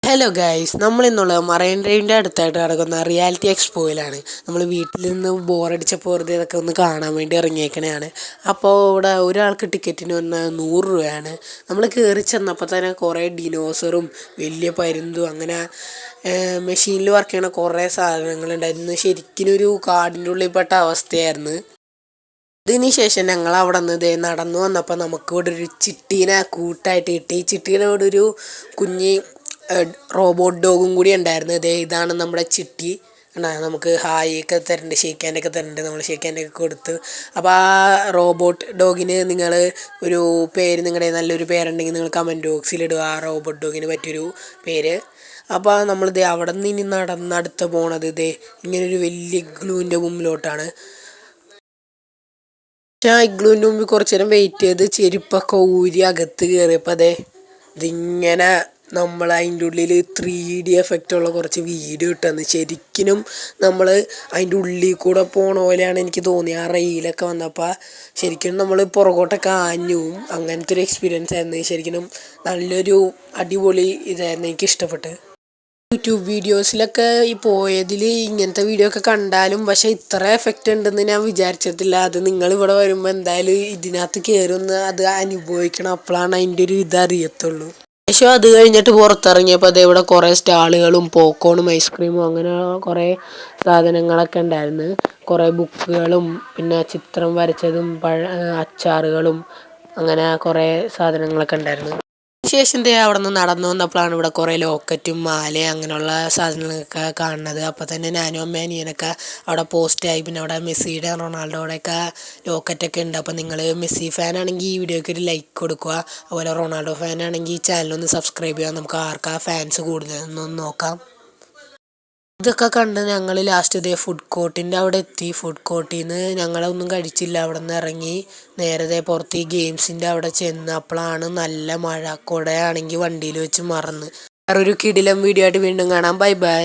Hello guys, നമ്മളിന്നുള്ളത് marine ഡ്രൈവിൻ്റെ അടുത്തായിട്ട് നടക്കുന്ന reality എക്സ്പോയിലാണ്. നമ്മൾ വീട്ടിൽ നിന്ന് ബോറടിച്ചപ്പോൾ വെറുതെ ഇതൊക്കെ ഒന്ന് കാണാൻ വേണ്ടി ഇറങ്ങിയേക്കണതാണ്. അപ്പോൾ ഇവിടെ ഒരാൾക്ക് ടിക്കറ്റിന് വന്ന 100 രൂപയാണ്. നമ്മൾ കയറി ചെന്നപ്പോൾ തന്നെ കുറേ ഡിനോസറും വലിയ പരുന്തും അങ്ങനെ മെഷീനിൽ വർക്ക് ചെയ്യണ കുറേ സാധനങ്ങളുണ്ടായിരുന്നു. ശരിക്കും ഒരു കാടിൻ്റെ ഉള്ളിൽ പെട്ട അവസ്ഥയായിരുന്നു. ഇതിന് ശേഷം ഞങ്ങൾ അവിടെ നിന്ന് നടന്നു വന്നപ്പോൾ നമുക്ക് ഇവിടെ ഒരു ചിട്ടീനെ കൂട്ടായിട്ട് കിട്ടി. ഈ ചിട്ടീനെ ഇവിടെ ഒരു കുഞ്ഞ് റോബോട്ട് ഡോഗും കൂടി ഉണ്ടായിരുന്നു. ഇതാണ് നമ്മുടെ ചിട്ടി. നമുക്ക് ഹായ് ഒക്കെ തരുന്നുണ്ട്, ഷേക്കാൻ്റെയൊക്കെ തരുന്നുണ്ട്. നമ്മൾ ഷേക്കാൻ്റെയൊക്കെ കൊടുത്ത് അപ്പോൾ ആ റോബോട്ട് ഡോഗിന് നിങ്ങൾ ഒരു പേര്, നിങ്ങളുടെ നല്ലൊരു പേരുണ്ടെങ്കിൽ നിങ്ങൾ കമൻറ്റ് ബോക്സിലിടുക, ആ റോബോട്ട് ഡോഗിന് പറ്റിയൊരു പേര്. അപ്പോൾ നമ്മളിത് അവിടെ നിന്ന് ഇനി നടന്നടുത്ത് പോണത് ഇങ്ങനൊരു വലിയ ഇഗ്ലൂവിൻ്റെ മുമ്പിലോട്ടാണ്. പക്ഷേ ആ ഇഗ്ലൂവിൻ്റെ മുമ്പിൽ കുറച്ച് നേരം വെയിറ്റ് ചെയ്ത് ചെരുപ്പൊക്കെ ഊരി അകത്ത് കയറിയപ്പോൾ ഇതിങ്ങനെ നമ്മൾ അതിൻ്റെ ഉള്ളിൽ 3D എഫക്റ്റുള്ള കുറച്ച് വീഡിയോ ഇട്ടെന്ന്. ശരിക്കും നമ്മൾ അതിൻ്റെ ഉള്ളിൽ കൂടെ പോണ പോലെയാണ് എനിക്ക് തോന്നിയത്. ആ റെയിലൊക്കെ വന്നപ്പോൾ ശരിക്കും നമ്മൾ പുറകോട്ടൊക്കെ ആഞ്ഞു പോവും. അങ്ങനത്തെ ഒരു എക്സ്പീരിയൻസ് ആയിരുന്നു. ശരിക്കും നല്ലൊരു അടിപൊളി ഇതായിരുന്നു, എനിക്ക് ഇഷ്ടപ്പെട്ട്. യൂട്യൂബ് വീഡിയോസിലൊക്കെ ഈ പോയതിൽ ഇങ്ങനത്തെ വീഡിയോ ഒക്കെ കണ്ടാലും പക്ഷേ ഇത്ര എഫക്റ്റ് ഉണ്ടെന്ന് ഞാൻ വിചാരിച്ചിട്ടില്ല. അത് നിങ്ങളിവിടെ വരുമ്പോൾ എന്തായാലും ഇതിനകത്ത് കയറുന്ന അത് അനുഭവിക്കണം, അപ്പോഴാണ് അതിൻ്റെ ഒരു ഇതറിയത്തുള്ളൂ. ശേഷം അത് കഴിഞ്ഞിട്ട് പുറത്തിറങ്ങിയപ്പോൾ ഇവിടെ കുറേ സ്റ്റാളുകളും പോപ്കോണും ഐസ്ക്രീമും അങ്ങനെ കുറേ സാധനങ്ങളൊക്കെ ഉണ്ടായിരുന്നു. കുറേ ബുക്കുകളും പിന്നെ ചിത്രം വരച്ചതും അച്ചാറുകളും അങ്ങനെ കുറേ സാധനങ്ങളൊക്കെ ഉണ്ടായിരുന്നു. ശേഷം അവിടെ നിന്ന് നടന്നു വന്നപ്പോഴാണ് ഇവിടെ കുറേ ലോക്കറ്റും മാലയും അങ്ങനെയുള്ള സാധനങ്ങളൊക്കെ കാണുന്നത്. അപ്പോൾ തന്നെ ഞാനും അമ്മയും അനിയനൊക്കെ അവിടെ പോസ്റ്റായി. പിന്നെ അവിടെ മെസ്സിയുടെ റൊണാൾഡോയുടെയൊക്കെ ലോക്കറ്റൊക്കെ ഉണ്ട്. അപ്പോൾ നിങ്ങൾ മെസ്സി ഫാനാണെങ്കിൽ ഈ വീഡിയോയ്ക്ക് ഒരു ലൈക്ക് കൊടുക്കുക. അതുപോലെ റൊണാൾഡോ ഫാനാണെങ്കിൽ ഈ ചാനലൊന്ന് സബ്സ്ക്രൈബ് ചെയ്യുക. നമുക്ക് ആർക്കാ ഫാൻസ് കൂടുതലെന്നൊന്ന് നോക്കാം. ഇതൊക്കെ കണ്ട് ഞങ്ങൾ ലാസ്റ്റ് ഫുഡ് കോർട്ടിൻ്റെ അവിടെ എത്തി. ഫുഡ് കോർട്ടിൽ നിന്ന് ഞങ്ങളൊന്നും കഴിച്ചില്ല. അവിടെ നിന്ന് ഇറങ്ങി നേരെ പുറത്ത് ഈ ഗെയിംസിൻ്റെ അവിടെ ചെന്നപ്പോഴാണ് നല്ല മഴ. കുടയാണെങ്കിൽ വണ്ടിയിൽ വെച്ച് മറന്ന്. വേറൊരു കിടിലം വീഡിയോ ആയിട്ട് വീണ്ടും കാണാം. Bye bye.